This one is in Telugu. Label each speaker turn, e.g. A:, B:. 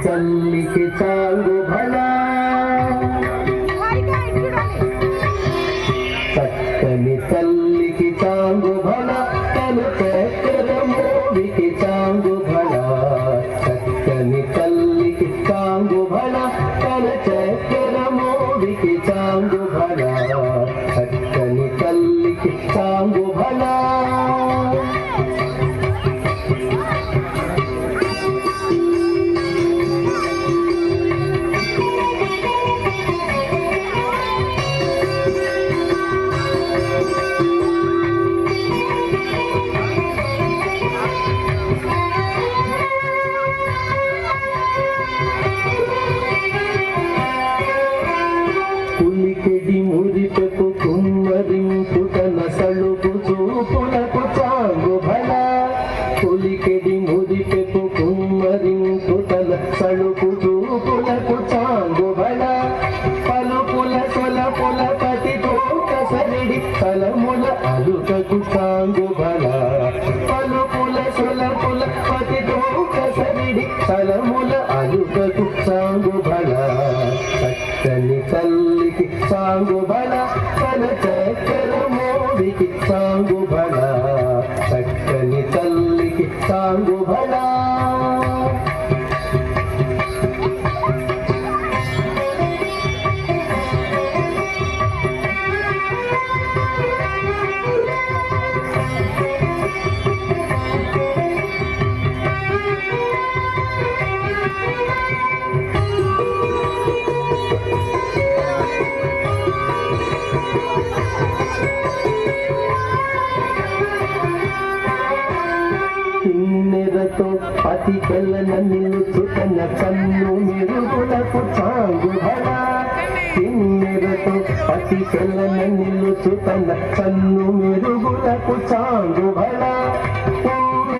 A: चल्लिके चांगु भला चक्कनि चल्लिके चांगु भला तनु चक्कर मोदिके चांगु भला चक्कनि चल्लिके चांगु भला तनु चक्कर मोदिके चांगु भला चक्कनि चल्लिके चांगु भला మురిపెపు కుమ్మరింపు తన సలుపు చూపులకు చాంగు భల పులికెడి మురిపెపు కుమ్మరింపు తన సలుపు చూపులకు చాంగు భల పలుపుల సొలపుల పతితో కసరిడి తలముల అలుకకు చాంగు భల పలుపుల సొలపుల పతితో కసరిడి తలముల అలుకకు చాంగు భల చక్కని తల్లికి చాంగు భల తన చక్కెర మోడికి చాంగు భల చక్కని తల్లికి చాంగు భల కిన్నెరతో అతి కళ్ళన నిలుచుతన కన్ను మెరుగులకు చాంగు భల కిన్నెరతో అతి కళ్ళన నిలుచుతన కన్ను మెరుగులకు చాంగు భల